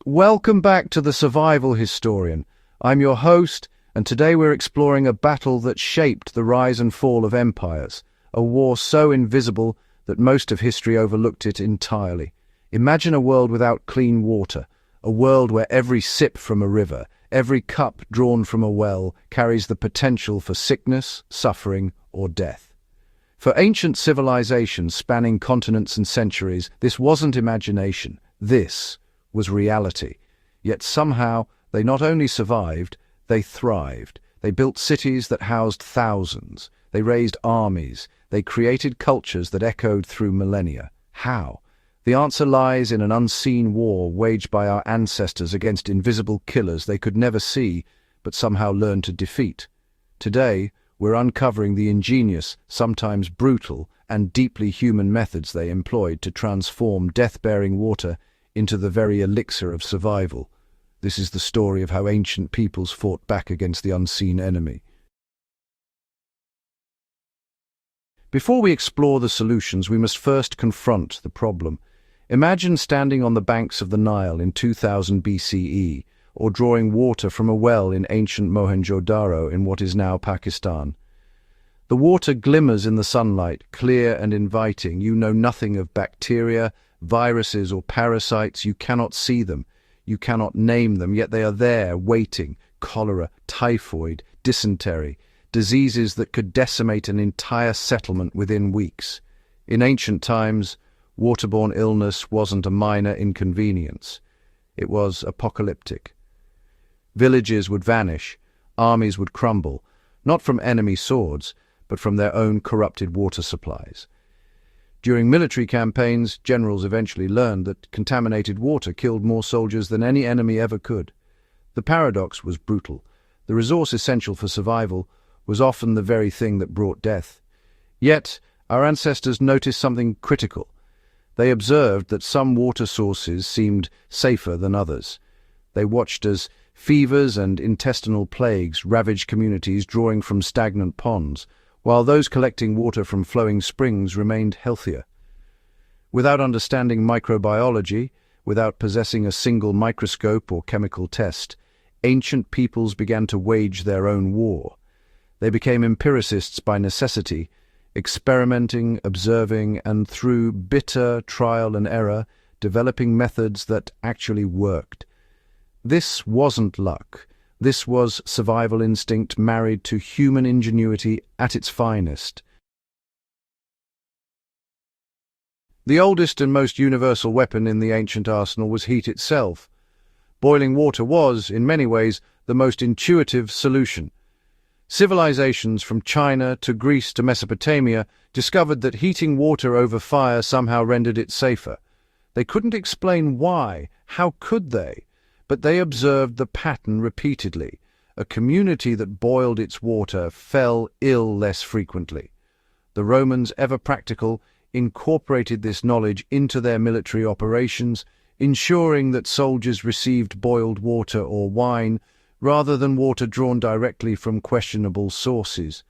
Welcome back to The Survival Historian. I'm your host, and today we're exploring a battle that shaped the rise and fall of empires, a war so invisible that most of history overlooked it entirely. Imagine a world without clean water, a world where every sip from a river, every cup drawn from a well carries the potential for sickness, suffering, or death. For ancient civilizations spanning continents and centuries, this wasn't imagination. This was reality. Yet somehow they not only survived, they thrived. They built cities that housed thousands. They raised armies. They created cultures that echoed through millennia. How? The answer lies in an unseen war waged by our ancestors against invisible killers they could never see, but somehow learned to defeat. Today, we're uncovering the ingenious, sometimes brutal, and deeply human methods they employed to transform death-bearing water into the very elixir of survival. This is the story of how ancient peoples fought back against the unseen enemy. Before we explore the solutions, we must first confront the problem. Imagine standing on the banks of the Nile in 2000 BCE, or drawing water from a well in ancient Mohenjo-Daro in what is now Pakistan. The water glimmers in the sunlight, clear and inviting. You know nothing of bacteria, viruses or parasites. You cannot see them. You cannot name them, yet they are there, waiting. Cholera, typhoid, dysentery, diseases that could decimate an entire settlement within weeks. In ancient times, waterborne illness wasn't a minor inconvenience. It was apocalyptic. Villages would vanish, armies would crumble, not from enemy swords, but from their own corrupted water supplies. During military campaigns, generals eventually learned that contaminated water killed more soldiers than any enemy ever could. The paradox was brutal. The resource essential for survival was often the very thing that brought death. Yet, our ancestors noticed something critical. They observed that some water sources seemed safer than others. They watched as fevers and intestinal plagues ravaged communities drawing from stagnant ponds, while those collecting water from flowing springs remained healthier. Without understanding microbiology, without possessing a single microscope or chemical test, ancient peoples began to wage their own war. They became empiricists by necessity, experimenting, observing, and through bitter trial and error, developing methods that actually worked. This wasn't luck. This was survival instinct married to human ingenuity at its finest. The oldest and most universal weapon in the ancient arsenal was heat itself. Boiling water was, in many ways, the most intuitive solution. Civilizations from China to Greece to Mesopotamia discovered that heating water over fire somehow rendered it safer. They couldn't explain why. How could they? But they observed the pattern repeatedly. A community that boiled its water fell ill less frequently. The Romans, ever practical, incorporated this knowledge into their military operations, ensuring that soldiers received boiled water or wine rather than water drawn directly from questionable sources.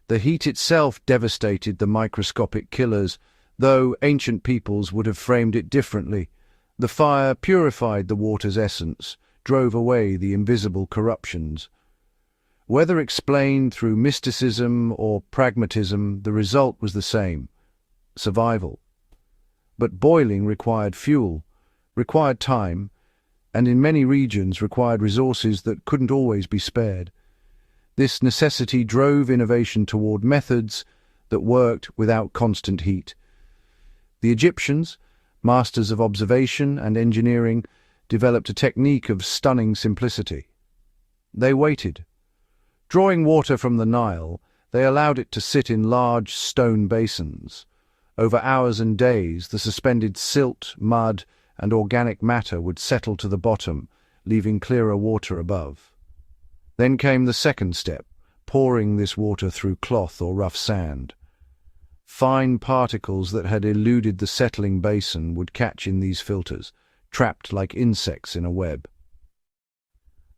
The heat itself devastated the microscopic killers, though ancient peoples would have framed it differently. The fire purified the water's essence, drove away the invisible corruptions. Whether explained through mysticism or pragmatism, the result was the same: survival. But boiling required fuel, required time, and in many regions required resources that couldn't always be spared. This necessity drove innovation toward methods that worked without constant heat. The Egyptians, masters of observation and engineering, developed a technique of stunning simplicity. They waited. Drawing water from the Nile, they allowed it to sit in large stone basins. Over hours and days, the suspended silt, mud, and organic matter would settle to the bottom, leaving clearer water above. Then came the second step, pouring this water through cloth or rough sand. Fine particles that had eluded the settling basin would catch in these filters, trapped like insects in a web.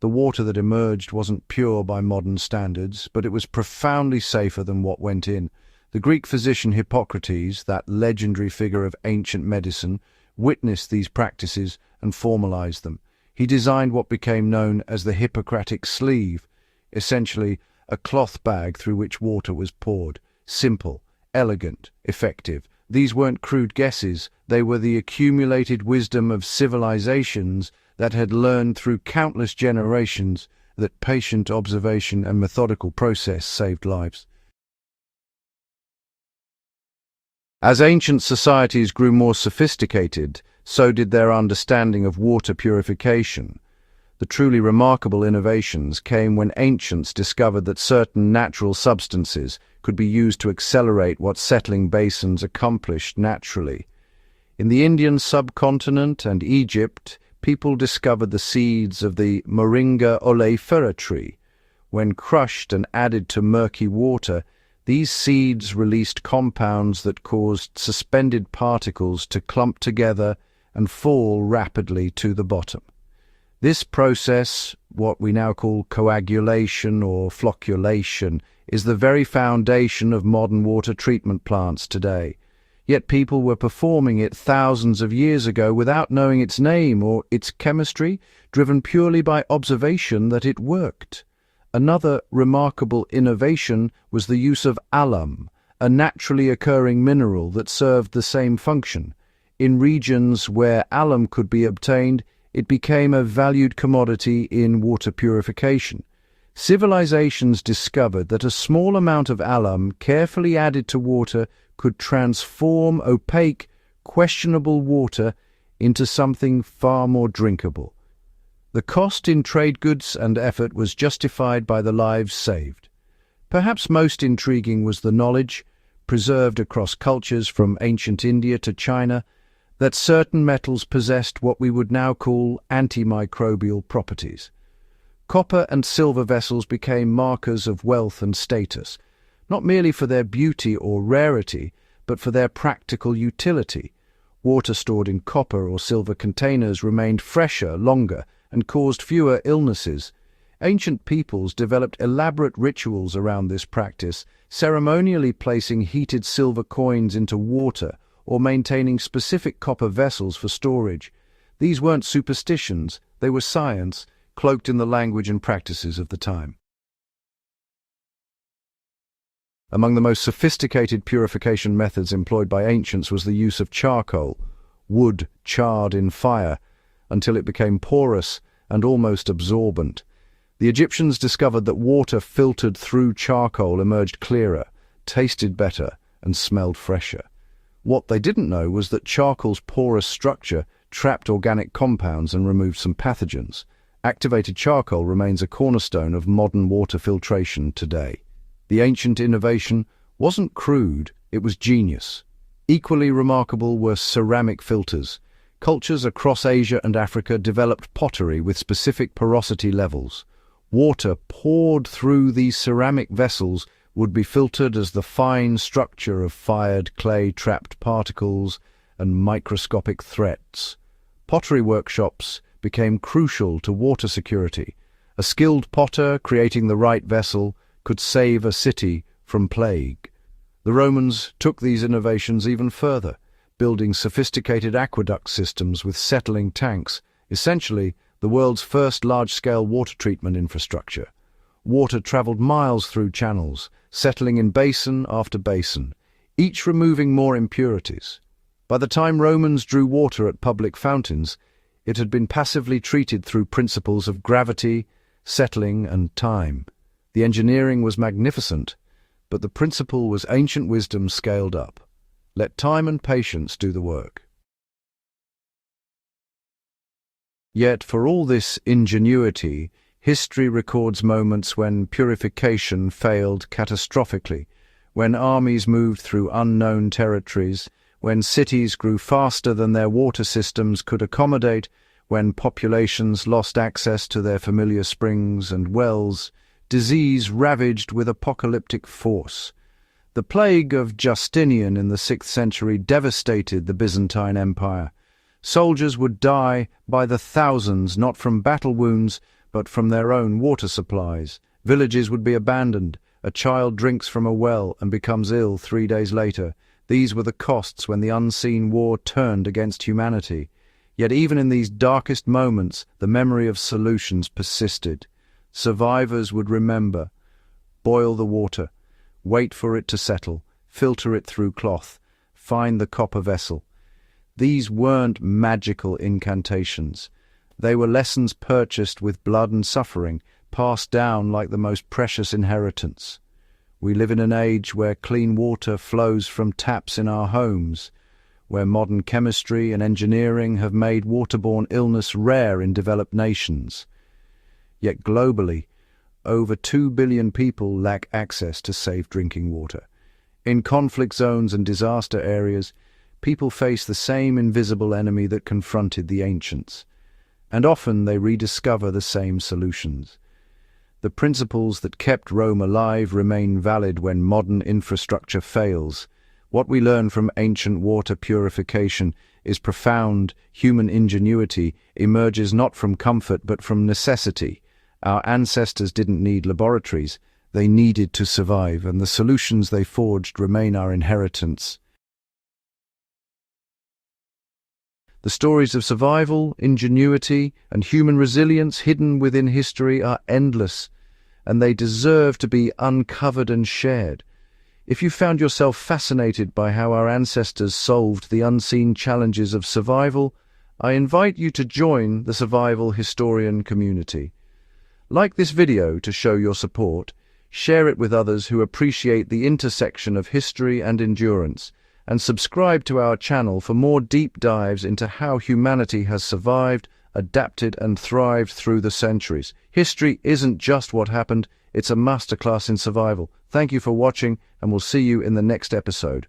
The water that emerged wasn't pure by modern standards, but it was profoundly safer than what went in. The Greek physician Hippocrates, that legendary figure of ancient medicine, witnessed these practices and formalized them. He designed what became known as the Hippocratic sleeve, essentially a cloth bag through which water was poured. Simple, elegant, effective. These weren't crude guesses, they were the accumulated wisdom of civilizations that had learned through countless generations that patient observation and methodical process saved lives. As ancient societies grew more sophisticated, so did their understanding of water purification. The truly remarkable innovations came when ancients discovered that certain natural substances could be used to accelerate what settling basins accomplished naturally. In the Indian subcontinent and Egypt, people discovered the seeds of the Moringa oleifera tree. When crushed and added to murky water, these seeds released compounds that caused suspended particles to clump together and fall rapidly to the bottom. This process, what we now call coagulation or flocculation, is the very foundation of modern water treatment plants today. Yet people were performing it thousands of years ago without knowing its name or its chemistry, driven purely by observation that it worked. Another remarkable innovation was the use of alum, a naturally occurring mineral that served the same function. In regions where alum could be obtained, it became a valued commodity in water purification. Civilizations discovered that a small amount of alum carefully added to water could transform opaque, questionable water into something far more drinkable. The cost in trade goods and effort was justified by the lives saved. Perhaps most intriguing was the knowledge, preserved across cultures from ancient India to China, that certain metals possessed what we would now call antimicrobial properties. Copper and silver vessels became markers of wealth and status, not merely for their beauty or rarity, but for their practical utility. Water stored in copper or silver containers remained fresher longer and caused fewer illnesses. Ancient peoples developed elaborate rituals around this practice, ceremonially placing heated silver coins into water or maintaining specific copper vessels for storage. These weren't superstitions, they were science, cloaked in the language and practices of the time. Among the most sophisticated purification methods employed by ancients was the use of charcoal, wood charred in fire, until it became porous and almost absorbent. The Egyptians discovered that water filtered through charcoal emerged clearer, tasted better, and smelled fresher. What they didn't know was that charcoal's porous structure trapped organic compounds and removed some pathogens. Activated charcoal remains a cornerstone of modern water filtration today. The ancient innovation wasn't crude, it was genius. Equally remarkable were ceramic filters. Cultures across Asia and Africa developed pottery with specific porosity levels. Water poured through these ceramic vessels would be filtered as the fine structure of fired clay trapped particles and microscopic threats. Pottery workshops became crucial to water security. A skilled potter creating the right vessel could save a city from plague. The Romans took these innovations even further, building sophisticated aqueduct systems with settling tanks, essentially the world's first large-scale water treatment infrastructure. Water traveled miles through channels, settling in basin after basin, each removing more impurities. By the time Romans drew water at public fountains, it had been passively treated through principles of gravity, settling, and time. The engineering was magnificent, but the principle was ancient wisdom scaled up. Let time and patience do the work. Yet, for all this ingenuity, history records moments when purification failed catastrophically, when armies moved through unknown territories, when cities grew faster than their water systems could accommodate, when populations lost access to their familiar springs and wells, disease ravaged with apocalyptic force. The plague of Justinian in the 6th century devastated the Byzantine Empire. Soldiers would die by the thousands, not from battle wounds, but from their own water supplies. Villages would be abandoned. A child drinks from a well and becomes ill 3 days later. These were the costs when the unseen war turned against humanity. Yet even in these darkest moments, the memory of solutions persisted. Survivors would remember: boil the water, wait for it to settle, filter it through cloth, find the copper vessel. These weren't magical incantations. They were lessons purchased with blood and suffering, passed down like the most precious inheritance. We live in an age where clean water flows from taps in our homes, where modern chemistry and engineering have made waterborne illness rare in developed nations. Yet globally, over 2 billion people lack access to safe drinking water. In conflict zones and disaster areas, people face the same invisible enemy that confronted the ancients, and often they rediscover the same solutions. The principles that kept Rome alive remain valid when modern infrastructure fails. What we learn from ancient water purification is profound. Human ingenuity emerges not from comfort but from necessity. Our ancestors didn't need laboratories, they needed to survive, and the solutions they forged remain our inheritance. The stories of survival, ingenuity, and human resilience hidden within history are endless, and they deserve to be uncovered and shared. If you found yourself fascinated by how our ancestors solved the unseen challenges of survival, I invite you to join the Survival Historian community. Like this video to show your support, share it with others who appreciate the intersection of history and endurance, and subscribe to our channel for more deep dives into how humanity has survived, adapted, and thrived through the centuries. History isn't just what happened, it's a masterclass in survival. Thank you for watching, and we'll see you in the next episode.